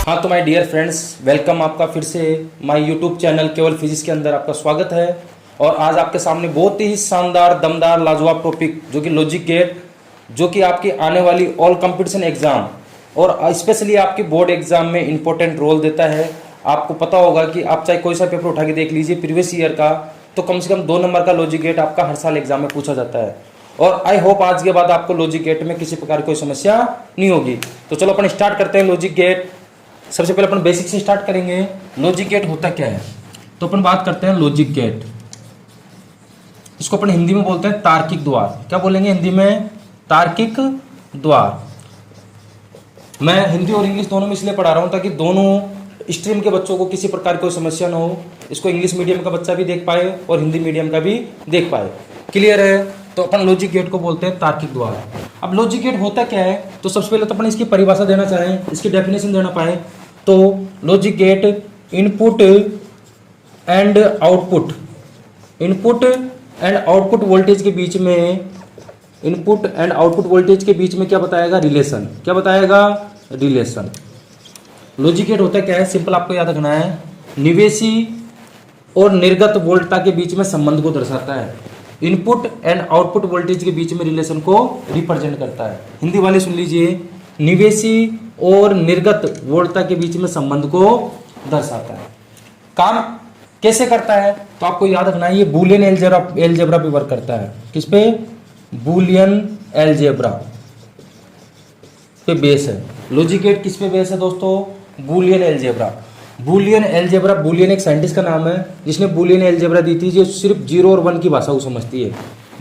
हाँ तो my dear friends, welcome आपका फिर से माय यूट्यूब चैनल केवल फिजिक्स के अंदर आपका स्वागत है। और आज आपके सामने बहुत ही शानदार दमदार लाजवाब टॉपिक जो कि लॉजिक गेट, जो कि आपकी आने वाली ऑल कंपटीशन एग्जाम और स्पेशली आपके बोर्ड एग्जाम में इंपॉर्टेंट रोल देता है। आपको पता होगा कि आप चाहे कोई सा पेपर उठा के देख लीजिए प्रीवियस ईयर का, तो कम से कम 2 नंबर का लॉजिक गेट आपका हर साल एग्जाम में पूछा जाता है। और आई होप आज के बाद आपको लॉजिक गेट में किसी प्रकार की कोई समस्या नहीं होगी। तो चलो अपन स्टार्ट करते हैं लॉजिक गेट। सबसे पहले अपन बेसिक से स्टार्ट करेंगे। लॉजिक गेट होता क्या है, तो अपन बात करते हैं लॉजिक गेट। इसको अपन हिंदी में बोलते हैं तार्किक द्वार। क्या बोलेंगे हिंदी में? तार्किक द्वार। मैं हिंदी और इंग्लिश दोनों में इसलिए पढ़ा रहा हूं ताकि दोनों स्ट्रीम के बच्चों को किसी प्रकार की कोई समस्या ना हो। इसको इंग्लिश मीडियम का बच्चा भी देख पाए और हिंदी मीडियम का भी देख पाए। क्लियर है? तो अपन लॉजिक गेट को बोलते हैं तार्किक द्वार। अब लॉजिक गेट होता क्या है, तो सबसे पहले तो अपन इसकी परिभाषा देना चाहें, इसकी डेफिनेशन देना पाए तो logic gate input and output voltage के बीच में क्या बताएगा? रिलेशन। क्या बताएगा? रिलेशन। लॉजिक गेट होता क्या है, सिंपल आपको याद रखना है, निवेशी और निर्गत वोल्टता के बीच में संबंध को दर्शाता है। इनपुट एंड आउटपुट वोल्टेज के बीच में रिलेशन को रिप्रेजेंट करता है। हिंदी वाले सुन लीजिए, निवेशी और निर्गत वोल्टता के बीच में संबंध को दर्शाता है। काम कैसे करता है, तो आपको याद रखना है, ये बूलियन एलजेब्रा पे वर्क करता है। किस पे? बूलियन एलजेब्रा पे बेस है। लॉजिक गेट किस पे बेस है दोस्तों? Boolean algebra. बूलियन एक साइंटिस्ट का नाम है जिसने बूलियन एलजेब्रा दी थी, जो सिर्फ 0 और 1 की भाषा को समझती है।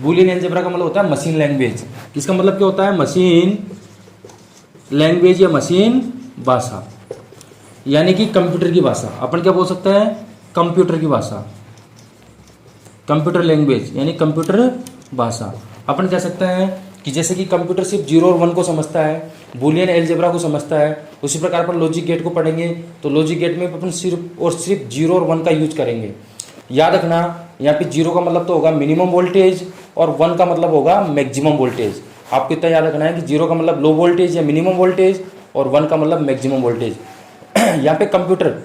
बूलियन एलजेब्रा का मतलब होता है मशीन लैंग्वेज। इसका मतलब क्या होता है? मशीन लैंग्वेज या मशीन भाषा, यानी कि कंप्यूटर की भाषा। अपन क्या बोल सकते हैं? कंप्यूटर की भाषा, कंप्यूटर लैंग्वेज यानी कंप्यूटर भाषा। अपन कह सकते हैं कि जैसे कि कंप्यूटर सिर्फ 0 और 1 को समझता है, बूलियन एलजेब्रा को समझता है, उसी प्रकार पर लॉजिक गेट को पढ़ेंगे तो लॉजिक गेट में अपन सिर्फ 0 और 1 का यूज करेंगे। याद रखना, यहाँ पे 0 का मतलब तो होगा मिनिमम वोल्टेज और 1 का मतलब होगा मैक्सिमम वोल्टेज। आपको इतना याद रखना है कि 0 का मतलब लो वोल्टेज या मिनिमम वोल्टेज और 1 का मतलब मैक्सिमम वोल्टेज। यहाँ पे कंप्यूटर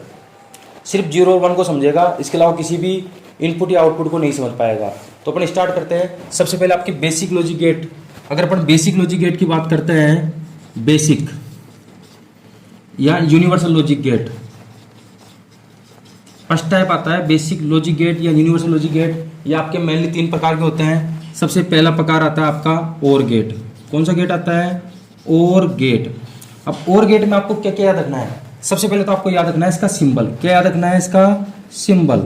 सिर्फ 0 और 1 को समझेगा, इसके अलावा किसी भी इनपुट या आउटपुट को नहीं समझ पाएगा। तो अपन स्टार्ट करते हैं। सबसे पहले आपकी बेसिक लॉजिक गेट। अगर अपन बेसिक लॉजिक गेट की बात करते हैं, बेसिक या universal logic gate, first type आता है बेसिक लॉजिक गेट या यूनिवर्सल लॉजिक गेट। ये आपके मेनली 3 प्रकार के होते हैं। सबसे पहला प्रकार आता है आपका ओर गेट। कौन सा गेट आता है? ओर गेट। अब ओर गेट में आपको क्या क्या याद रखना है? सबसे पहले तो आपको याद रखना है इसका सिंबल। क्या याद रखना है? इसका सिंबल,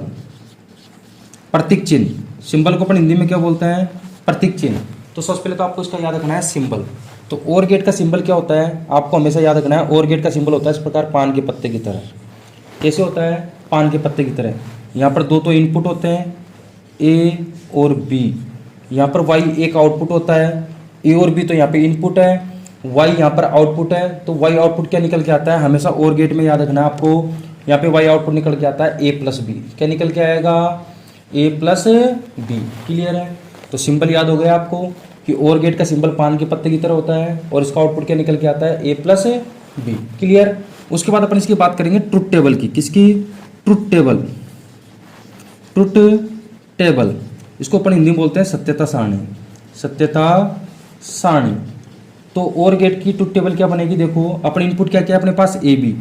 प्रतीक चिन्ह। सिंबल को अपन हिंदी में क्या बोलते हैं? प्रतीक चिन्ह। तो सबसे पहले तो आपको इसका याद रखना है सिंबल। तो ओर गेट का सिंबल क्या होता है, आपको हमेशा याद रखना है। ओर गेट का सिंबल होता है इस प्रकार, पान के पत्ते की तरह। कैसे होता है? पान के पत्ते की तरह। यहाँ पर 2 तो इनपुट होते हैं, ए और बी। यहाँ पर वाई एक आउटपुट होता है, ए और बी तो यहाँ पे इनपुट है, वाई यहाँ पर आउटपुट है। तो वाई आउटपुट क्या निकल के आता है? हमेशा ओर गेट में याद रखना है आपको, यहाँ पे वाई आउटपुट निकल के आता है ए प्लस बी। क्या निकल के आएगा? ए प्लस बी। क्लियर है? तो सिंबल याद हो गया आपको कि ओर गेट का सिंबल पान के पत्ते की तरह होता है और इसका आउटपुट क्या निकल के आता है? ए प्लस बी। क्लियर? उसके बाद अपन इसकी बात करेंगे ट्रुथ टेबल की। किसकी? Truth table. ट्रुथ टेबल, इसको अपन हिंदी में बोलते हैं सत्यता सारणी। सत्यता सारणी। तो ओर गेट की ट्रुथ टेबल क्या बनेगी? देखो, अपन इनपुट क्या क्या है अपने पास? A B.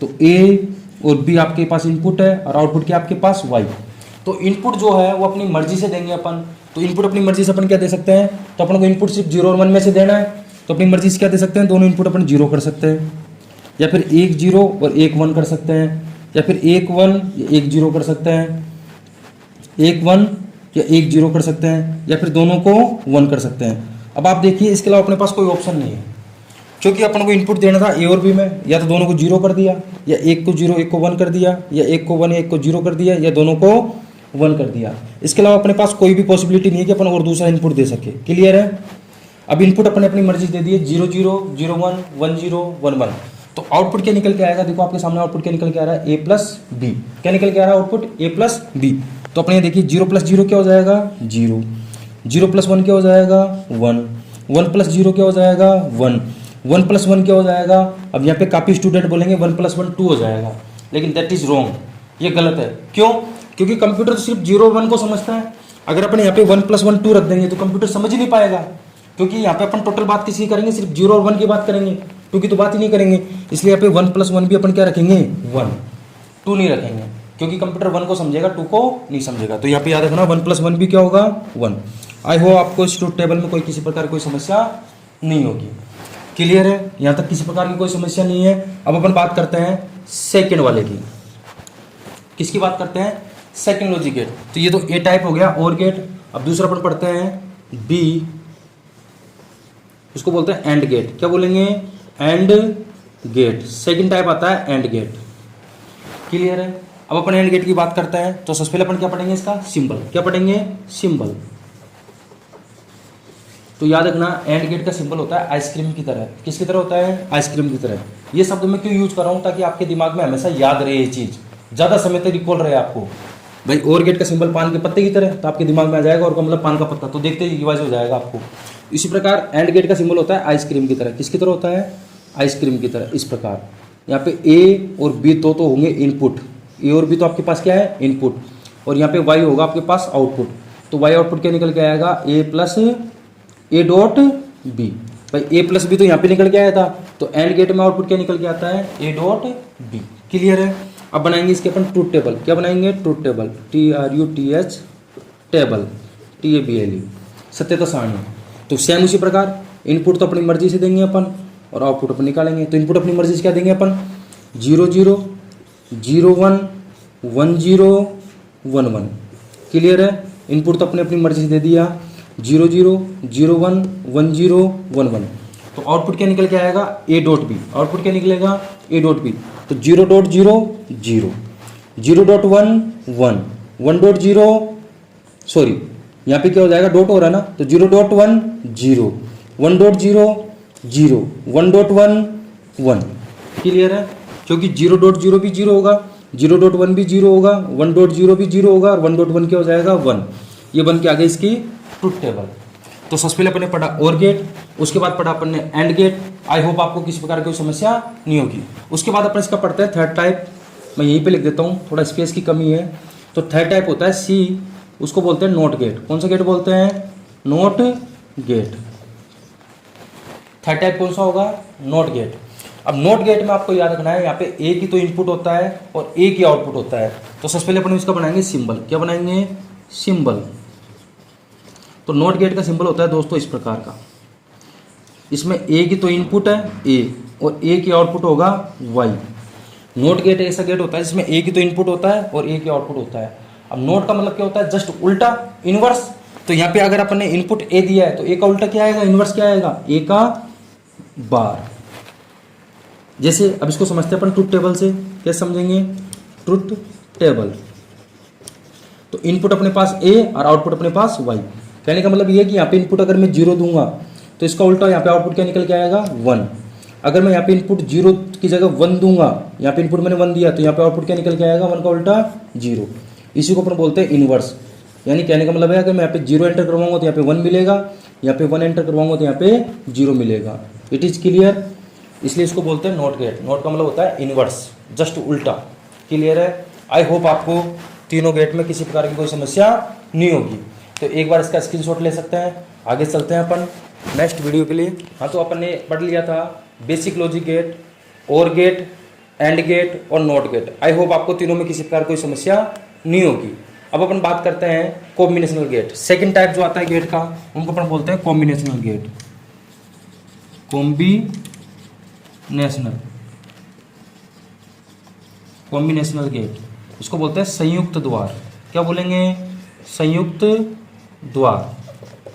तो ए और बी आपके पास इनपुट है और आउटपुट क्या आपके पास? वाई। तो इनपुट जो है वो अपनी मर्जी से देंगे अपन। तो इनपुट अपनी मर्जी से अपन क्या दे सकते हैं? तो अपन को इनपुट सिर्फ 0 और 1 में से देना है, तो अपनी मर्जी से क्या दे सकते हैं? दोनों इनपुट अपन 0 कर सकते हैं, या फिर 1 0 और 1 1 कर सकते हैं, या फिर 1 1 या 1 0 कर सकते हैं, 1 1 या 1 0 कर सकते हैं, या फिर दोनों को 1 कर सकते हैं। अब आप देखिए, इसके अलावा अपने पास कोई ऑप्शन नहीं है, क्योंकि अपन को इनपुट देना था ए और बी में। या तो दोनों को 0 कर दिया, या 1 को 0 1 को 1 कर दिया, या 1 को 1 1 को 0 कर दिया, या दोनों को 1 कर दिया। इसके अलावा अपने पास कोई भी पॉसिबिलिटी नहीं है कि अपन और दूसरा इनपुट दे सके। क्लियर है? अब इनपुट अपने अपनी मर्जी दे दिए, 0 0 0 1 1 0 1 1। तो आउटपुट क्या निकल के आएगा? देखो आपके सामने आउटपुट क्या निकल के आ रहा है? ए प्लस बी। क्या निकल के आ रहा है? आउटपुट ए प्लस बी। तो अपने देखिए 0 प्लस 0 क्या हो जाएगा? 0। 0 प्लस 1 क्या हो जाएगा? 1। 1 प्लस 0 क्या हो जाएगा? 1। 1+1 क्या हो जाएगा? अब यहाँ पे काफ़ी स्टूडेंट बोलेंगे 1+1 2 हो जाएगा, लेकिन दैट इज रॉन्ग, ये गलत है। क्यों? क्योंकि कंप्यूटर तो सिर्फ 0 और 1 को समझता है। अगर अपन यहाँ पे 1+1 2 रख देंगे तो कंप्यूटर समझ ही नहीं पाएगा, क्योंकि यहाँ पे अपन टोटल बात किसी की करेंगे, सिर्फ 0 और 1 की बात करेंगे, 2 की तो बात ही नहीं करेंगे। इसलिए यहाँ पे 1+1 भी अपन क्या रखेंगे? 1, 2 नहीं रखेंगे, क्योंकि कंप्यूटर 1 को समझेगा, 2 को नहीं समझेगा। तो यहाँ पे याद रखना 1+1 भी क्या होगा? 1। आई होप आपको इस ट्रूथ टेबल में कोई किसी प्रकार कोई समस्या नहीं होगी। क्लियर है? यहाँ तक किसी प्रकार की कोई समस्या नहीं है। अब अपन बात करते हैं सेकेंड वाले की। किसकी बात करते हैं? Second logic gate. तो ये तो ए टाइप हो गया, और गेट। अब दूसरा अपन पढ़ते हैं बी, उसको बोलते हैं एंड गेट। क्या बोलेंगे? And gate. सेकेंड टाइप आता है एंड गेट। क्लियर है? अब अपन एंड गेट की बात करते हैं तो सबसे पहले अपन क्या पढ़ेंगे? इसका सिंबल। क्या पढ़ेंगे? सिंबल। तो याद रखना एंड गेट का सिंबल होता है आइसक्रीम की तरह। किसकी तरह होता है? आइसक्रीम की तरह। ये शब्द मैं क्यों यूज कर रहा हूं? ताकि आपके दिमाग में हमेशा याद रहे ये चीज, ज्यादा समय तक रिकॉल रहे आपको। भाई और गेट का सिंबल पान के पत्ते की तरह, तो आपके दिमाग में आ जाएगा और का मतलब पान का पत्ता, तो देखते ही रिवाइज हो जाएगा आपको। इसी प्रकार एंड गेट का सिंबल होता है आइसक्रीम की तरह। किसकी तरह होता है? आइसक्रीम की तरह। इस प्रकार यहाँ पे ए और बी तो होंगे इनपुट, ए और बी तो आपके पास क्या है? इनपुट। और यहाँ पे वाई होगा आपके पास आउटपुट। तो वाई आउटपुट क्या निकल के आएगा? ए प्लस ए डॉट बी। भाई ए प्लस बी तो यहाँ पे निकल के आया था, तो एंड गेट में आउटपुट क्या निकल के आता है? ए डॉट बी। क्लियर है? अब बनाएंगे इसके अपन ट्रूथ टेबल। क्या बनाएंगे? Truth table. TRUTH table, TABLE, सत्यता सारणी। तो सेम उसी प्रकार इनपुट तो अपनी मर्जी से देंगे अपन और आउटपुट अपन निकालेंगे। तो इनपुट अपनी मर्जी से क्या देंगे अपन? 0 0 0 1 1 0 1 1। क्लियर है? इनपुट तो अपने अपनी मर्जी से दे दिया 0 0 0 1 1 0 1 1। तो आउटपुट क्या निकल के आएगा? ए डॉट बी। आउटपुट क्या निकलेगा? A dot B. तो 0.0 0 0.1 1 1.0, सॉरी यहाँ पे क्या हो जाएगा? डॉट हो रहा है ना, तो 0.1 0 1.0 0 1.1 1। क्लियर है? क्योंकि 0.0 भी 0 होगा, 0.1 भी 0 होगा, 1.0 भी 0 होगा और 1.1 क्या हो जाएगा? 1। ये बन के आ गई इसकी ट्रूथ टेबल। तो सबसे पहले अपन ने पढ़ा और गेट, उसके बाद पढ़ा अपन ने एंड गेट। आई होप आपको किसी प्रकार की कोई समस्या नहीं होगी। उसके बाद अपन इसका पढ़ते हैं थर्ड टाइप। मैं यहीं पे लिख देता हूँ, थोड़ा स्पेस की कमी है। तो थर्ड टाइप होता है सी, उसको बोलते हैं नोट गेट। कौन सा गेट बोलते हैं? Note gate. थर्ड टाइप कौन सा होगा? Not gate. अब नोट गेट में आपको याद रखना है, यहाँ पे ए की तो इनपुट होता है और ए की आउटपुट होता है। तो सबसे पहले अपन इसका बनाएंगे सिंबल। क्या बनाएंगे? सिंबल। तो नोट गेट का सिंबल होता है दोस्तों इस प्रकार का। इसमें ए की तो इनपुट है ए और ए की आउटपुट होगा वाई। नोट गेट ऐसा गेट होता है जिसमें ए की तो इनपुट होता है और ए की आउटपुट होता है। अब नोट का मतलब क्या होता है? जस्ट उल्टा, इनवर्स। तो यहाँ पे अगर अपन ने इनपुट ए दिया है तो ए का उल्टा क्या आएगा? इनवर्स क्या आएगा? ए का बार। जैसे अब इसको समझते हैं अपन ट्रूथ टेबल से। क्या समझेंगे? Truth table. तो इनपुट अपने पास ए और आउटपुट अपने पास वाई। कहने का मतलब ये है कि यहाँ पे इनपुट अगर मैं 0 दूंगा तो इसका उल्टा यहाँ पे आउटपुट क्या निकल के आएगा? 1। अगर मैं यहाँ पे इनपुट 0 की जगह 1 दूंगा, यहाँ पे इनपुट मैंने 1 दिया तो यहाँ पे आउटपुट क्या निकल के आएगा? 1 का उल्टा 0। इसी को अपन बोलते हैं इनवर्स। यानी कहने का मतलब है अगर मैं यहाँ पे 0 एंटर करवाऊंगा तो यहाँ पे 1 मिलेगा, यहाँ पे 1 एंटर करवाऊंगा तो यहाँ पे 0 मिलेगा। It is clear? इसलिए इसको बोलते हैं नोट गेट। नोट का मतलब होता है इनवर्स, जस्ट उल्टा। क्लियर है? आई होप आपको तीनों गेट में किसी प्रकार की कोई समस्या नहीं होगी। तो एक बार इसका स्क्रीनशॉट ले सकते हैं। आगे चलते हैं अपन नेक्स्ट वीडियो के लिए। हाँ, तो अपन ने पढ़ लिया था बेसिक लॉजिक गेट, और गेट, एंड गेट और नोट गेट। आई होप आपको तीनों में किसी प्रकार कोई समस्या नहीं होगी। अब अपन बात करते हैं कॉम्बिनेशनल गेट। सेकंड टाइप जो आता है गेट का, उनको अपन बोलते हैं कॉम्बिनेशनल गेट। कॉम्बिनेशनल गेट, इसको बोलते हैं संयुक्त द्वार। क्या बोलेंगे? संयुक्त द्वार।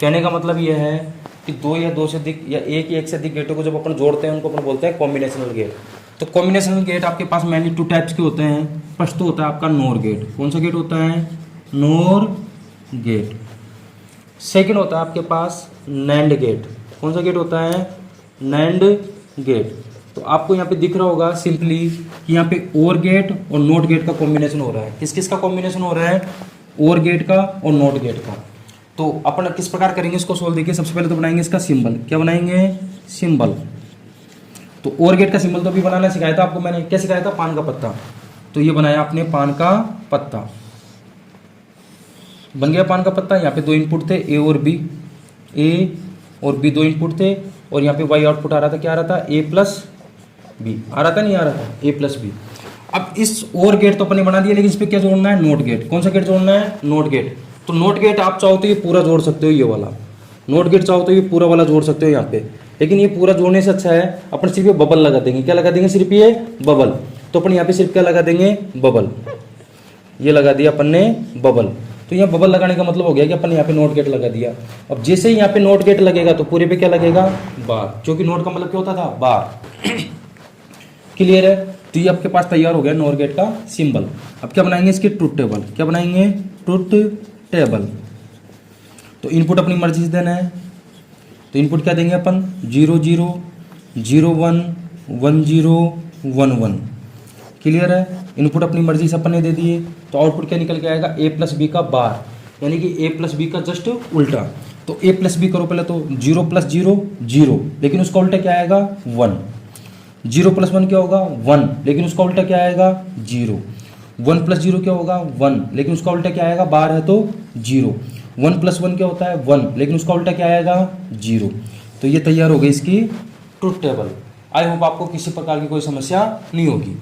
कहने का मतलब यह है कि 2 या 2 से अधिक या एक से अधिक गेटों को जब अपन जोड़ते हैं उनको अपन बोलते हैं कॉम्बिनेशनल गेट। तो कॉम्बिनेशनल गेट आपके पास मेनली 2 टाइप्स के होते हैं। फर्स्ट तो होता है आपका नोर गेट। कौन सा गेट होता है? NOR gate. सेकंड होता है आपके पास नैंड गेट। कौन सा गेट होता है? NAND gate. तो आपको यहाँ पे दिख रहा होगा सिंपली कि यहाँ पे और गेट और नोट गेट का कॉम्बिनेशन हो रहा है। किस किस का कॉम्बिनेशन हो रहा है? और गेट का और नोट गेट का। तो अपन किस प्रकार करेंगे इसको सोल्व? देखिए सबसे पहले तो बनाएंगे इसका सिंबल। क्या बनाएंगे? सिंबल। तो और गेट का सिंबल तो भी बनाना सिखाया था आपको मैंने, क्या सिखाया था, पान का पत्ता। तो ये बनाया आपने पान का पत्ता, बन गया पान का पत्ता। यहाँ पे दो इनपुट थे ए और बी, ए और बी दो इनपुट थे, और यहाँ पे वाई आउटपुट आ रहा था, क्या आ रहा था, ए प्लस बी आ रहा था, नहीं आ रहा था, ए प्लस बी। अब इस और गेट तो अपने बना दिया, लेकिन इस पे क्या जोड़ना है, नोट गेट। कौन सा गेट जोड़ना है, नोट गेट। तो नोट गेट आप चाहो तो ये पूरा जोड़ सकते हो, ये वाला नोट गेट चाहो तो ये पूरा वाला जोड़ सकते हो यहाँ पे, लेकिन ये पूरा जोड़ने से अच्छा है अपन सिर्फ ये बबल लगा देंगे। क्या लगा देंगे, सिर्फ ये बबल। तो अपन यहाँ पे सिर्फ क्या लगा देंगे, बबल। ये लगा दिया अपन ने बबल। तो यहाँ बबल लगाने का मतलब हो गया कि अपन यहाँ पे नोट गेट लगा दिया। अब जैसे ही यहाँ पे नोट गेट लगेगा तो पूरे पे क्या लगेगा, बार, क्योंकि नोट का मतलब क्या होता था, बार। क्लियर है। तो ये आपके पास तैयार हो गया नोट गेट का सिंबल। अब क्या बनाएंगे, इसकी ट्रुथ टेबल। क्या बनाएंगे, ट्रुथ टेबल। तो इनपुट अपनी मर्जी से देना है, तो इनपुट क्या देंगे अपन, 0 0 0 1 1 0 1 1। क्लियर है। इनपुट अपनी मर्जी से अपन ने दे दिए, तो आउटपुट क्या निकल के आएगा, ए प्लस बी का बार, यानी कि ए प्लस बी का जस्ट उल्टा। तो ए प्लस बी करो पहले, तो 0 प्लस 0 0, लेकिन उसका उल्टा क्या आएगा, 1। 0 प्लस 1 क्या होगा, 1, लेकिन उसका उल्टा क्या आएगा, 0। 1 प्लस 0 क्या होगा, 1, लेकिन उसका उल्टा क्या आएगा, बार है तो 0। 1 प्लस 1 क्या होता है, 1, लेकिन उसका उल्टा क्या आएगा, 0। तो ये तैयार हो गई इसकी ट्रुथ टेबल। आई होप आपको किसी प्रकार की कोई समस्या नहीं होगी।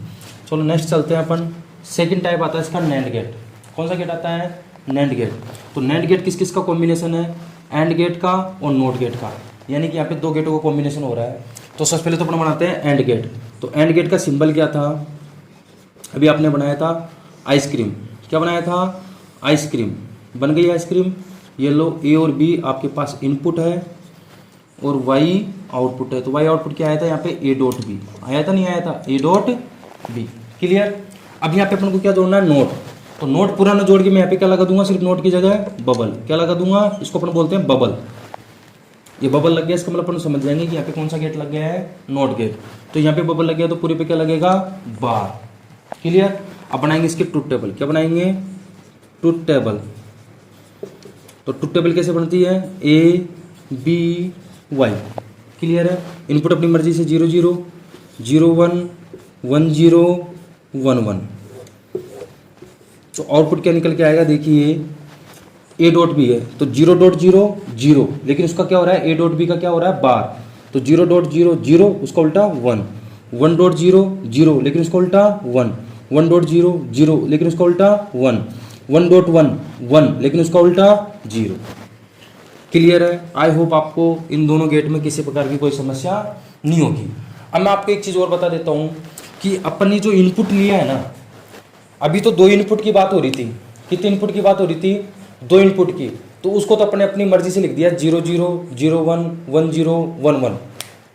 चलो नेक्स्ट चलते हैं अपन। सेकंड टाइप आता है इसका नैंड गेट। कौन सा गेट आता है, नैंड गेट। तो नैंड गेट किस किस का कॉम्बिनेशन है, एंड गेट का और नोट गेट का, यानी कि यहाँ पे दो गेटों का कॉम्बिनेशन हो रहा है। तो सबसे पहले तो अपन बनाते हैं एंड गेट। तो एंड गेट का सिंबल क्या था, अभी आपने बनाया था आइसक्रीम। क्या बनाया था, आइसक्रीम। बन गई आइसक्रीम। ये लो, ए और बी आपके पास इनपुट है और वाई आउटपुट है। तो वाई आउटपुट क्या आया था यहाँ पे, ए डॉट बी आया था, नहीं आया था, ए डॉट बी। क्लियर। अब यहाँ पे अपन को क्या जोड़ना है, नोट। तो नोट पूरा ना जोड़ के मैं यहाँ पे क्या लगा दूंगा, सिर्फ नोट की जगह बबल। क्या लगा दूंगा, इसको अपन बोलते हैं बबल। ये बबल लग गया, इसका मतलब अपन समझ जाएंगे कि यहाँ पे कौन सा गेट लग गया है, नोट गेट। तो यहाँ पे बबल लग गया तो पूरे पे क्या लगेगा, बार। क्लियर। अब बनाएंगे इसकी ट्रुथ टेबल। क्या बनाएंगे, ट्रुथ टेबल। तो ट्रुथ टेबल कैसे बनती है, ए बी वाई। क्लियर है। इनपुट अपनी मर्जी से 0 0 0 1 1 0 1 1। तो आउटपुट क्या निकल के आएगा, देखिए ए डॉट बी है तो 0 डॉट 0 0, लेकिन उसका क्या हो रहा है, ए डॉट बी का क्या हो रहा है, बार। तो 0 डॉट 0 0, उसका उल्टा 1। 1 डॉट 0 0, लेकिन उसका उल्टा 1। 1 डॉट 0 0, लेकिन उसका उल्टा 1। 1 डॉट 1 1, लेकिन उसका उल्टा 0। क्लियर है। आई होप आपको इन दोनों गेट में किसी प्रकार की कोई समस्या नहीं होगी। अब मैं आपको एक चीज़ और बता देता हूँ कि अपन ने जो इनपुट लिया है ना, अभी तो 2 इनपुट की बात हो रही थी। कितने इनपुट की बात हो रही थी, 2 इनपुट की। तो उसको तो अपने अपनी मर्जी से लिख दिया 0 0 0 1 1 0 1 1।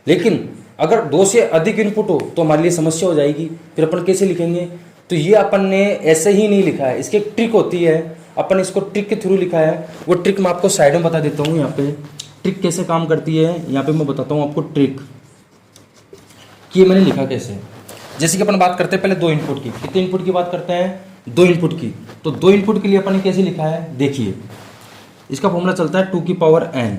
लेकिन अगर 2 से अधिक इनपुट हो तो हमारे लिए समस्या हो जाएगी। फिर अपन कैसे लिखेंगे, तो ये अपन ने ऐसे ही नहीं लिखा है, इसकी एक ट्रिक होती है। अपन इसको ट्रिक के थ्रू लिखा है। वो ट्रिक मैं आपको साइड में बता देता हूँ। यहाँ पे ट्रिक कैसे काम करती है, यहाँ पे मैं बताता हूँ आपको ट्रिक कि मैंने लिखा कैसे। जैसे कि अपन बात करते हैं पहले 2 इनपुट की। कितने इनपुट की बात करते हैं, 2 इनपुट की। तो 2 इनपुट के लिए अपन ने कैसे लिखा है, देखिए इसका फॉर्मूला चलता है 2 की पावर n।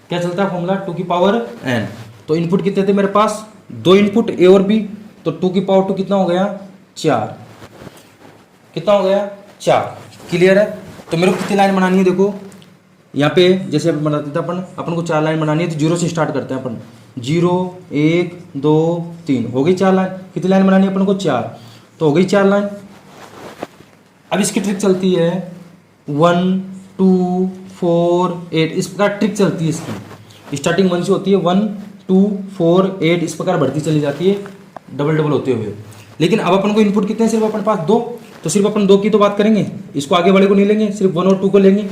क्या चलता है फॉर्मूला, 2 की पावर n। तो इनपुट कितने थे मेरे पास, 2 इनपुट ए और बी। तो 2 की पावर 2 कितना हो गया, 4। कितना हो गया, 4। क्लियर है। तो मेरे को कितनी लाइन बनानी है, देखो यहाँ पे जैसे बनाते थे अपन को 4 लाइन बनानी है। तो 0 से स्टार्ट करते हैं अपन, 0 1 2 3, हो गई 4 लाइन। कितनी लाइन बनानी है अपन को, 4। तो हो गई 4 लाइन। अब इसकी ट्रिक चलती है 1 2 4 8, इस प्रकार ट्रिक चलती है इसकी। स्टार्टिंग 1 से होती है, 1 2 4 8, इस प्रकार बढ़ती चली जाती है डबल डबल होते हुए। लेकिन अब अपन को इनपुट कितने हैं, सिर्फ अपन पास 2। तो सिर्फ अपन 2 की तो बात करेंगे, इसको आगे वाले को नहीं लेंगे, सिर्फ 1 और 2 को लेंगे।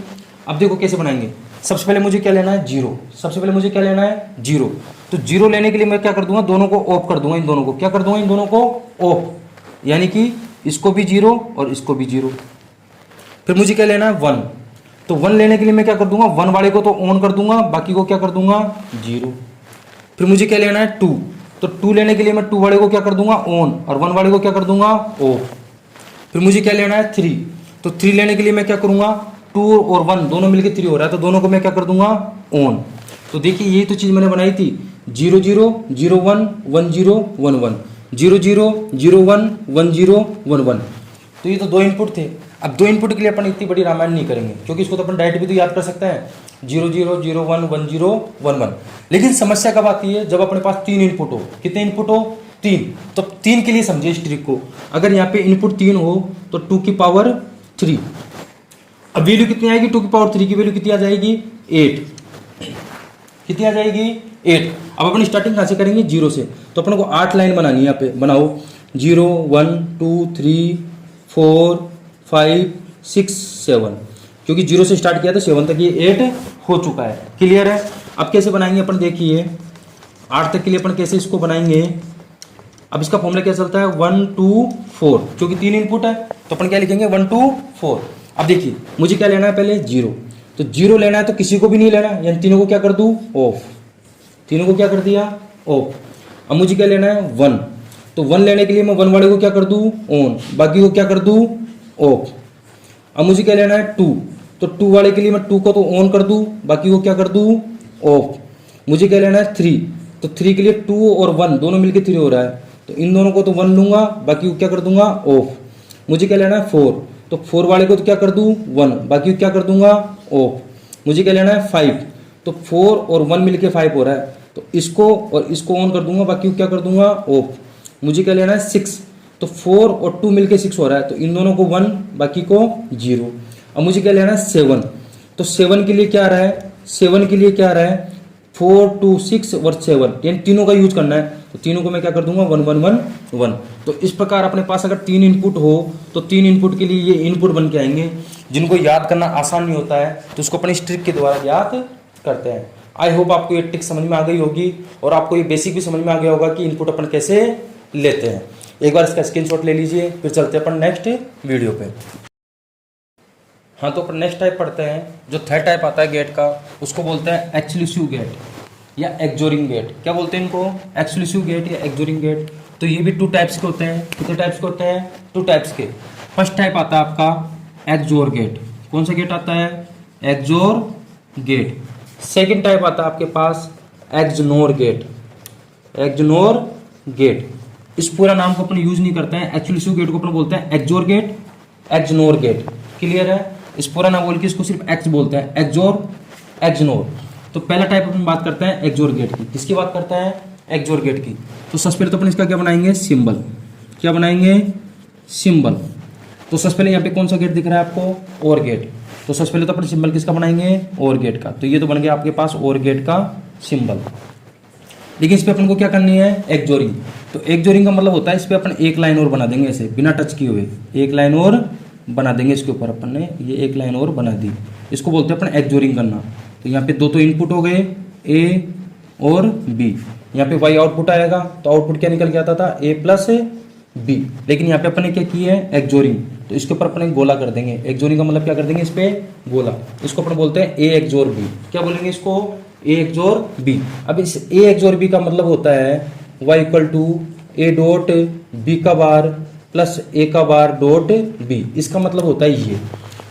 अब देखो कैसे बनाएंगे। सबसे पहले मुझे क्या लेना है, 0। सबसे पहले मुझे क्या लेना है, 0। तो 0 लेने के लिए मैं क्या कर दूंगा, दोनों को ऑफ कर दूंगा। इन दोनों को क्या कर दूंगा, इन दोनों को ऑफ, यानी कि इसको भी 0 और इसको भी 0। फिर मुझे क्या लेना है, 1। तो 1 लेने के लिए मैं क्या कर दूंगा, 1 वाले को तो ऑन कर दूंगा, बाकी को क्या कर दूंगा, 0। फिर मुझे क्या लेना है, 2। तो 2 लेने के लिए मैं 2 वाले को क्या कर दूंगा, ऑन, और 1 वाले को क्या कर दूंगा, ऑफ। फिर मुझे क्या लेना है, 3। तो 3 लेने के लिए मैं क्या करूंगा, 2 और 1 दोनों मिलकर 3 हो रहा है, तो दोनों को मैं क्या कर दूंगा, ऑन। तो देखिए यही तो चीज़ मैंने बनाई थी, 0 0 0 1 1 0 1 1, 0 0 0 1 1 0 1 1। तो ये तो 2 इनपुट थे। अब 2 इनपुट के लिए अपन इतनी बड़ी रामायण नहीं करेंगे, क्योंकि इसको तो अपन डायरेक्ट भी तो याद कर सकते हैं, 0 0 0 1 1 0 1 1। लेकिन समस्या कब आती है, जब अपने पास 3 इनपुट हो। कितने इनपुट हो, 3। तो 3 के लिए समझिए इस ट्रिक को। अगर यहाँ पे इनपुट 3 हो तो 2 की पावर 3। अब वैल्यू कितनी आएगी, 2 की पावर 3 की वैल्यू कितनी आ जाएगी, 8। कितनी आ जाएगी, 8। अब अपन स्टार्टिंग कहाँ से करेंगे, 0 से। तो अपन को 8 लाइन बनानी है। यहाँ पे बनाओ 0 1 2 3 4 5 6 7, क्योंकि 0 से स्टार्ट किया तो 7 तक ये 8 हो चुका है। क्लियर है। अब कैसे बनाएंगे अपन, देखिए 8 तक के लिए अपन कैसे इसको बनाएंगे। अब इसका फॉर्मूला क्या चलता है, 1 2 4, क्योंकि 3 इनपुट है तो अपन क्या लिखेंगे, 1 2 4। अब देखिए मुझे क्या लेना है, पहले 0। तो 0 लेना है तो किसी को भी नहीं लेना, यानी तीनों को क्या कर दूं, ऑफ। तीनों को क्या कर दिया, ऑफ। अब मुझे क्या लेना है, 1। तो 1 लेने के लिए मैं 1 वाले को क्या कर दूं, ऑन, बाकी को क्या कर दूं, ऑफ। अब मुझे क्या लेना है, 2। तो 2 वाले के लिए मैं 2 को तो ऑन कर दूं, बाकी को क्या कर दूं, ऑफ। मुझे क्या लेना है, 3। तो 3 के लिए 2 और 1 दोनों मिलकर 3 हो रहा है, तो इन दोनों को तो 1 लूंगा, बाकी को क्या कर दूंगा, ऑफ। मुझे क्या लेना है, 4। तो 4 वाले को तो क्या कर दूं, 1, बाकी को क्या कर दूंगा, ऑफ। मुझे क्या लेना है, 5। तो 4 और 1 मिलके 5 हो रहा है, तो इसको और इसको ऑन कर दूंगा, बाकी को क्या कर दूंगा, ऑफ। मुझे क्या लेना है, 6। तो 4 और 2 मिलके 6 हो रहा है, तो इन दोनों को 1, बाकी को 0। अब मुझे क्या लेना है, 7। तो 7 के लिए क्या आ रहा है, 7 के लिए क्या आ रहा है, 4 2 6 और 7, यानी तीनों का यूज करना है। तो तीनों को मैं क्या कर दूंगा, 1 1 1 1। तो इस प्रकार अपने पास अगर 3 इनपुट हो तो 3 इनपुट के लिए ये इनपुट बन के आएंगे, जिनको याद करना आसान नहीं होता है, तो उसको अपन इस ट्रिक के द्वारा याद करते हैं। आई होप आपको ये ट्रिक समझ में आ गई होगी और आपको ये बेसिक भी समझ में आ गया होगा कि इनपुट अपन कैसे लेते हैं। एक बार इसका स्क्रीनशॉट ले लीजिए, फिर चलते हैं अपन नेक्स्ट वीडियो पे। हाँ, तो अपन नेक्स्ट टाइप पढ़ते हैं। जो थर्ड टाइप आता है गेट का, उसको बोलते हैं एक्सक्लूसिव गेट या एक्सोरिंग गेट। क्या बोलते हैं इनको, एक्सक्लूसिव गेट या एक्सोरिंग गेट। तो ये भी 2 टाइप्स के होते हैं। कितने टाइप्स के होते हैं, 2 टाइप्स के। फर्स्ट टाइप आता है आपका एक्सोर गेट। कौन सा गेट आता है, एक्सोर गेट। सेकेंड टाइप आता है आपके पास एक्सनोर गेट। एक्सनोर गेट, इस पूरा नाम को अपन यूज नहीं करते हैं। एक्सक्लूसिव गेट को अपन बोलते हैं XOR gate, XNOR gate. Clear है। इस पूरा नाम बोल के इसको सिर्फ एक्स बोलते हैं, एक्सोर, एक्सनोर। तो पहला टाइप अपन बात करते हैं एक्सोर गेट की। किसकी बात करते हैं, एक्सोर गेट की। तो सबसे पहले तो अपन इसका क्या बनाएंगे, सिंबल। क्या बनाएंगे, सिंबल। तो सबसे पहले यहाँ पे कौन सा गेट दिख रहा है आपको, और गेट। तो सबसे पहले तो अपन सिंबल किसका बनाएंगे, और गेट का। तो ये तो बन गया आपके पास और गेट का सिंबल। लेकिन इस पे अपन को क्या करनी है, एक्सोरिंग। तो एक्सोरिंग का मतलब होता है इस पे अपन एक लाइन और बना देंगे, ऐसे बिना टच किए हुए एक लाइन और बना देंगे। इसके ऊपर अपन ने ये एक लाइन और बना दी, इसको बोलते हैं अपन एक्सोरिंग करना। तो यहाँ पे 2 तो इनपुट हो गए, ए और बी। यहाँ पे वाई आउटपुट आएगा, तो आउटपुट क्या निकल के आता था, ए प्लस बी। लेकिन यहाँ पे अपन ने क्या किया है, एक्सोरिंग। तो इसके ऊपर अपन एक गोला कर देंगे। एक्सोरिंग का मतलब क्या कर देंगे, इस पे गोला। इसको अपन बोलते हैं ए एक्सोर बी। क्या बोलेंगे इसको, ए एक्सोर बी। अब इस ए एक्सोर बी का मतलब होता है Y equal to A dot B का बार प्लस ए का बार डॉट बी। इसका मतलब होता है ये,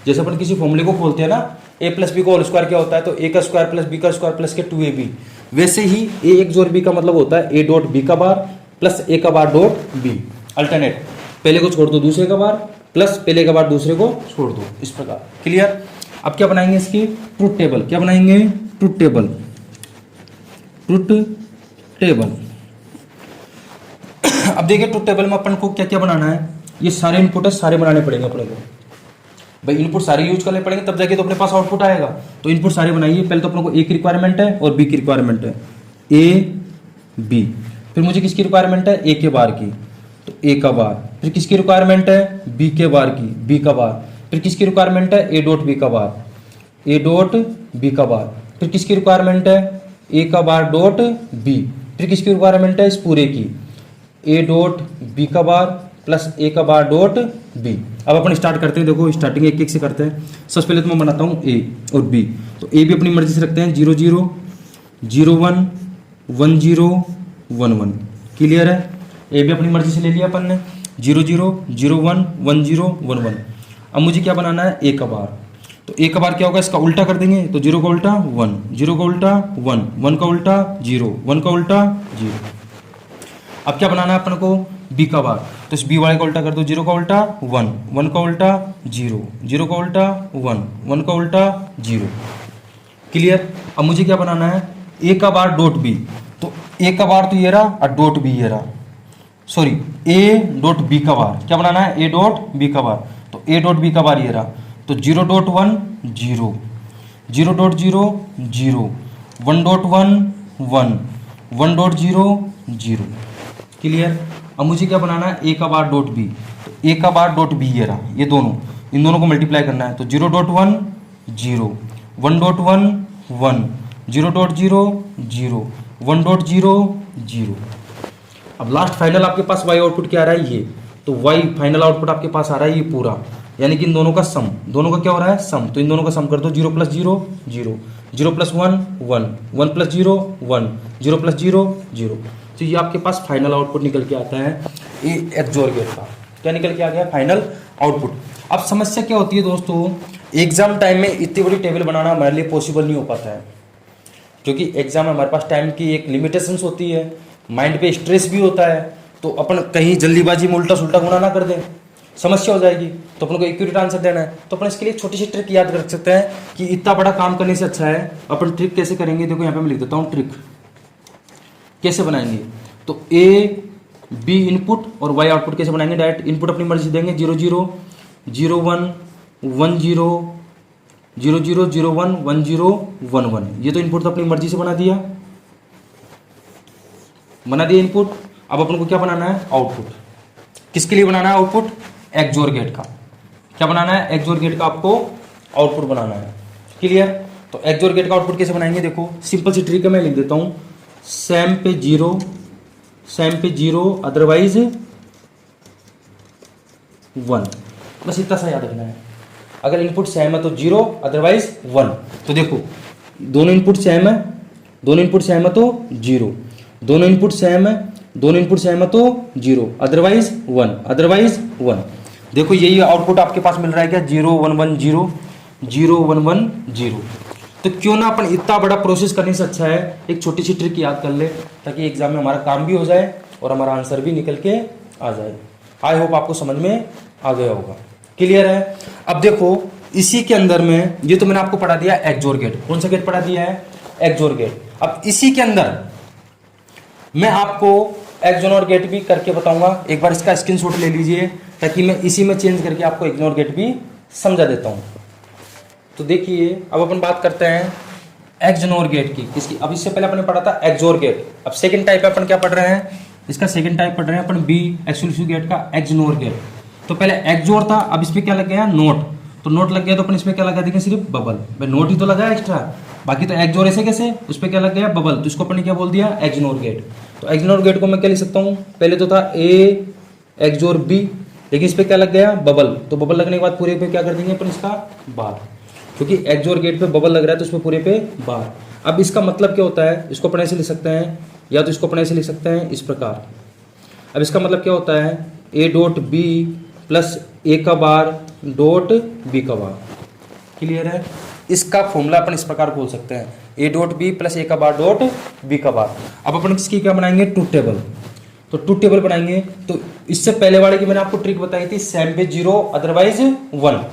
जैसे अपन किसी फॉर्मूले को खोलते हैं ना, ए प्लस बी का होल स्क्वायर क्या होता है, तो ए का स्क्वायर प्लस बी का स्क्वायर प्लस के 2ab। वैसे ही ए एक्सोर बी का मतलब होता है ए डॉट बी का बार प्लस ए का बार डॉट बी। अल्टरनेट, पहले को छोड़ दो दूसरे का बार, प्लस पहले का बार दूसरे को छोड़ दो, इस प्रकार। क्लियर। अब क्या बनाएंगे इसकी, ट्रुथ टेबल। क्या बनाएंगे, ट्रुथ टेबल। Truth table. अब देखिए ट्रुथ टेबल में अपन को क्या क्या बनाना है। ये सारे इनपुट है, सारे बनाने पड़ेंगे अपने को। भाई इनपुट सारे यूज करने पड़ेंगे, तब जाके तो अपने पास आउटपुट आएगा। तो इनपुट सारे बनाइए। पहले तो अपने को ए की रिक्वायरमेंट है और बी की रिक्वायरमेंट है, ए बी। फिर मुझे किसकी रिक्वायरमेंट है, ए के बार की, तो ए का बार। फिर किसकी रिक्वायरमेंट है, बी के बार की, बी का बार। फिर किसकी रिक्वायरमेंट है, ए डॉट बी का बार, ए डॉट बी का बार। फिर किसकी रिक्वायरमेंट है, ए का बार डॉट बी। फिर किसकी रिक्वायरमेंट है, इस पूरे की, ए डॉट बी का बार प्लस ए का बार डॉट बी। अब अपन स्टार्ट करते हैं। देखो स्टार्टिंग एक एक से करते हैं। सबसे पहले तो मैं बनाता हूँ ए और बी। तो ए भी अपनी मर्जी से रखते हैं, 0 0 0 1 1 0 1 1। क्लियर है। ए भी अपनी मर्जी से ले लिया अपन ने, 0 0 0 1 1 0 1 1। अब मुझे क्या बनाना है, ए का बार। तो ए का बार क्या होगा, इसका उल्टा कर देंगे, तो 0 का उल्टा 1, 0 का उल्टा 1, 1 का उल्टा 0, 1 का उल्टा 0। अब क्या बनाना है अपन को, बी का बार, तो इस बी वाले का उल्टा कर दो, 0 का उल्टा 1, 1 का उल्टा 0, 0 का उल्टा 1, 1 का उल्टा 0। क्लियर। अब मुझे क्या बनाना है, ए का बार डॉट बी, तो ए का बार तो ये रहा और डॉट बी ये रहा, सॉरी ए डॉट बी का बार क्या बनाना है, ए डॉट बी का बार, तो ए डॉट बी का बार ये रहा, तो 0.1 0, 0.0 0, 1.1 1, 1.0 0। क्लियर। अब मुझे क्या बनाना है, ए का बार डॉट बी, तो ए का बार डॉट बी ये रहा, ये दोनों, इन दोनों को मल्टीप्लाई करना है, तो 0.1 0, 1.1 1, 0.0 0, 1.0 0। अब लास्ट फाइनल आपके पास वाई आउटपुट क्या आ रहा है, ये, तो वाई फाइनल आउटपुट आपके पास आ रहा है ये पूरा, यानी कि इन दोनों का सम, दोनों का क्या हो रहा है, सम, तो इन दोनों का सम कर दो, 0 + 0 0, 0 + 1 1, 1 + 0 1, 0 + 0 0। तो ये आपके पास फाइनल आउटपुट निकल के आता है ये एक्सोर गेट का। क्या निकल के आ गया, फाइनल आउटपुट। अब समस्या क्या होती है दोस्तों, एग्जाम टाइम में इतनी बड़ी टेबल बनाना हमारे लिए पॉसिबल नहीं हो पाता है, क्योंकि एग्जाम में हमारे पास टाइम की एक लिमिटेशंस होती है, माइंड पे स्ट्रेस भी होता है, तो अपन कहीं जल्दीबाजी में उल्टा सुल्टा गुना ना कर दें, समस्या हो जाएगी, तो अपन को एक्यूरेट आंसर देना है। तो अपन इसके लिए छोटी सी ट्रिक याद रख सकते हैं कि इतना बड़ा काम करने से अच्छा है अपन ट्रिक कैसे करेंगे, देखो यहाँ पे मैं लिख देता हूँ ट्रिक कैसे बनाएंगे। तो ए बी इनपुट और वाई आउटपुट कैसे बनाएंगे, डायरेक्ट इनपुट अपनी मर्जी से देंगे, 0 0 0 1 1 0 0 0 0 1 1 0 1 1, ये तो इनपुट तो अपनी मर्जी से बना दिया इनपुट। अब अपन को क्या बनाना है, आउटपुट। किसके लिए बनाना है आउटपुट, एक्सोर गेट का। क्या बनाना है, एक्सोर गेट का आपको आउटपुट बनाना है। क्लियर। तो एक्सोर गेट का आउटपुट कैसे बनाएंगे, देखो सिंपल सी ट्रिक है, मैं लिख देता हूं, सैम पे 0 अदरवाइज 1, बस इतना सा याद रखना है। अगर इनपुट सेम है तो 0 अदरवाइज 1। तो देखो दोनों इनपुट सेम है, दोनों इनपुट सेम है तो 0, दोनों इनपुट सेम है, दोनों इनपुट सेम है तो 0 अदरवाइज 1, अदरवाइज 1। देखो यही आउटपुट आपके पास मिल रहा है क्या, 0 1 1 0, 0 1 1 0। तो क्यों ना अपन इतना बड़ा प्रोसेस करने से अच्छा है एक छोटी सी ट्रिक याद कर ले, ताकि एग्जाम में हमारा काम भी हो जाए और हमारा आंसर भी निकल के आ जाए। आई होप आपको समझ में आ गया होगा। क्लियर है। अब देखो इसी के अंदर में, ये तो मैंने आपको पढ़ा दिया एक्सोर गेट, कौन सा गेट पढ़ा दिया है, एक्सोर गेट। अब इसी के अंदर मैं आपको एक्सोर गेट भी करके बताऊंगा, एक बार इसका स्क्रीनशॉट ले लीजिए, ताकि मैं इसी में चेंज करके आपको एक्सोर गेट भी समझा देता हूं। तो देखिए अब अपन बात करते हैं एक्सोर गेट की, किसकी। अब इससे पहले अपने पढ़ा था एक्सोर गेट, अब सेकंड टाइप अपन क्या पढ़ रहे हैं, इसका सेकंड टाइप पढ़ रहे हैं अपन बी एक्सक्लूसिव गेट का, एक्सोर गेट। तो पहले एक्सोर था, अब इसमें क्या लग गया, नोट। तो नोट लग गया तो अपन इसमें क्या लगा देंगे, सिर्फ बबल। भाई नोट ही तो लगा एक्स्ट्रा, बाकी तो एक्सोर ऐसे कैसे, उस पर क्या लग गया, बबल। तो इसको अपन ने क्या बोल दिया, एक्सोर गेट। तो एक्सोर गेट को मैं क्या लिख सकता हूँ, पहले तो था ए एक्सोर बी, लेकिन इस पर क्या लग गया, बबल। तो बबल लगने के बाद पूरे पे क्या कर देंगे अपन, इसका बार, क्योंकि एक्सोर गेट पे बबल लग रहा है तो उसमें पूरे पे बार। अब इसका मतलब क्या होता है, इसको अपन ऐसे लिख सकते हैं, या तो इसको अपन ऐसे लिख सकते हैं इस प्रकार। अब इसका मतलब क्या होता है, ए डॉट बी प्लस ए का बार डॉट बी का बार। क्लियर है। इसका फॉर्मूला अपन इस प्रकार खोल सकते हैं, ए डॉट बी प्लस ए का बार डॉट बी का बार। अब अपन इसकी क्या बनाएंगे, ट्रूथ टेबल। तो ट्रूथ टेबल बनाएंगे, तो इससे पहले वाले की मैंने आपको ट्रिक बताई थी, सैम पे 0 अदरवाइज 1।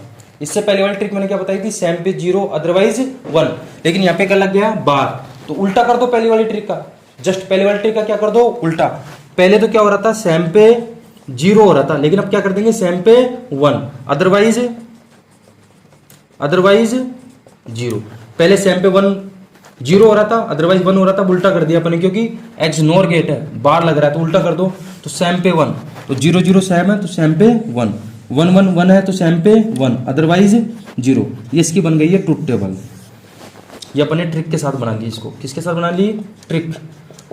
इससे पहले वाली ट्रिक मैंने क्या बताई थी, सैम पे 0 अदरवाइज 1, लेकिन यहाँ पे क्या लग गया, बार। तो उल्टा कर दो पहली वाली ट्रिक का, जस्ट पहले वाली ट्रिक का क्या कर दो, उल्टा। पहले तो क्या हो रहा था, सैम पे 0 हो रहा था, लेकिन अब क्या कर देंगे, सैम पे 1 अदरवाइज 0। पहले सैम पे 1 0 हो रहा था, अदरवाइज 1 हो रहा था, उल्टा कर दिया अपने, क्योंकि एक्सोर गेट है, बार लग रहा है तो उल्टा कर दो। तो सैम पे 1, तो 0 0 सैम है तो सैम पे 1, 1 1 1 है तो सैम पे 1 अदरवाइज 0। ये इसकी बन गई है ट्रूथ टेबल। ये अपने ट्रिक के साथ बना ली, इसको किसके साथ बना ली, ट्रिक।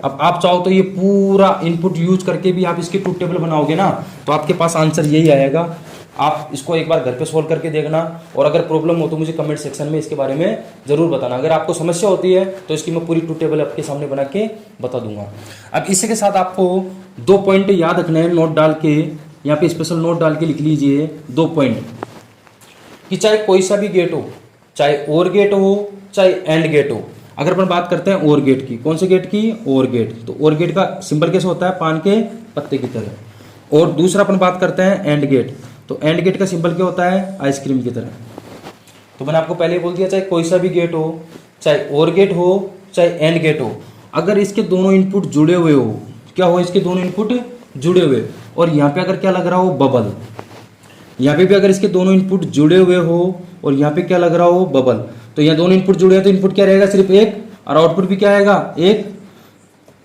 अब आप चाहो तो ये पूरा इनपुट यूज करके भी आप इसकी ट्रूथ टेबल बनाओगे ना, तो आपके पास आंसर यही आएगा। आप इसको एक बार घर पे सोल्व करके देखना, और अगर प्रॉब्लम हो तो मुझे कमेंट सेक्शन में इसके बारे में जरूर बताना। अगर आपको समस्या होती है तो इसकी मैं पूरी ट्रूथ टेबल आपके सामने बना के बता दूंगा। अब इसी के साथ आपको 2 पॉइंट याद रखना है, नोट डाल के, यहाँ पे स्पेशल नोट डाल के लिख लीजिए 2 पॉइंट, कि चाहे कोई सा भी गेट हो, चाहे और गेट हो चाहे एंड गेट हो। अगर अपन बात करते हैं और गेट की, कौन से गेट की? और गेट। तो और गेट का सिंबल कैसे होता है? पान के पत्ते की तरह। और दूसरा अपन बात करते हैं एंड गेट। तो एंड गेट का सिंबल क्या होता है? आइसक्रीम की तरह। तो मैंने आपको पहले ही बोल दिया, चाहे कोई सा भी गेट हो, चाहे और गेट हो चाहे एंड गेट हो, अगर इसके दोनों इनपुट जुड़े हुए हो, क्या हो? इसके दोनों इनपुट जुड़े हुए, और यहाँ पे अगर क्या लग रहा हो? बबल। यहाँ पे भी अगर इसके दोनों इनपुट जुड़े हुए हो और यहाँ पे क्या लग रहा हो? बबल। तो यहाँ दोनों इनपुट जुड़े हैं तो इनपुट क्या रहेगा? सिर्फ एक, और आउटपुट भी क्या आएगा? एक।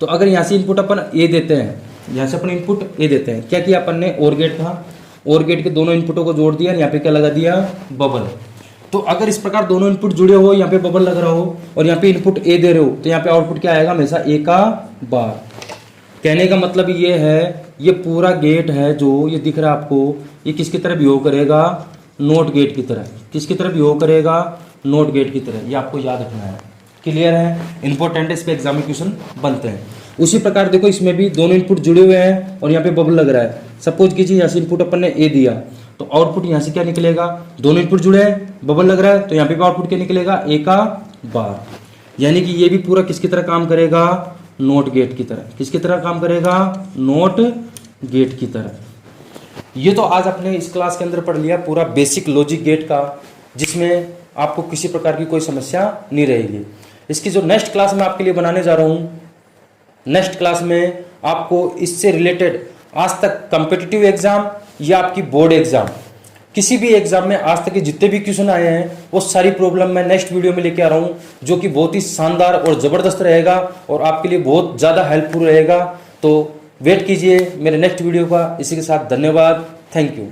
तो अगर यहाँ से इनपुट अपन ए देते हैं, यहाँ से अपन इनपुट ए देते हैं, क्या किया अपन ने? और गेट था, और गेट के दोनों इनपुटों को जोड़ दिया, यहाँ पे क्या लगा दिया? बबल। तो अगर इस प्रकार दोनों इनपुट जुड़े हो, यहाँ पे बबल लग रहा हो और यहाँ पे इनपुट ए दे रहे हो, तो यहाँ पे आउटपुट क्या आएगा? हमेशा ए का बार। कहने का मतलब ये है, ये पूरा गेट है जो ये दिख रहा है आपको, ये किसकी तरह बिहेव करेगा? नोट गेट की तरह। किसकी तरह बिहेव करेगा? नोट गेट की तरह। ये आपको याद रखना है। क्लियर है? इंपॉर्टेंट है, इस पे एग्जाम में क्वेश्चन बनते हैं। उसी प्रकार देखो इसमें भी दोनों इनपुट जुड़े हुए हैं और यहाँ पे बबल लग रहा है। सपोज कीजिए यहाँ से इनपुट अपन ने ए दिया, तो आउटपुट यहाँ से क्या निकलेगा? दोनों इनपुट जुड़े हैं, बबल लग रहा है, तो यहाँ पे भी आउटपुट क्या निकलेगा? ए का बार। यानी कि ये भी पूरा किसकी तरह काम करेगा? नोट गेट की तरह। किसकी तरह काम करेगा? नोट गेट की तरह। ये तो आज अपने इस क्लास के अंदर पढ़ लिया पूरा बेसिक लॉजिक गेट का, जिसमें आपको किसी प्रकार की कोई समस्या नहीं रहेगी। इसकी जो नेक्स्ट क्लास मैं आपके लिए बनाने जा रहा हूँ, नेक्स्ट क्लास में आपको इससे रिलेटेड आज तक कॉम्पिटिटिव एग्जाम या आपकी बोर्ड एग्जाम, किसी भी एग्जाम में आज तक के जितने भी क्वेश्चन आए हैं वो सारी प्रॉब्लम मैं नेक्स्ट वीडियो में लेके आ रहा हूँ, जो कि बहुत ही शानदार और ज़बरदस्त रहेगा और आपके लिए बहुत ज़्यादा हेल्पफुल रहेगा। तो वेट कीजिए मेरे नेक्स्ट वीडियो का। इसी के साथ धन्यवाद, थैंक यू।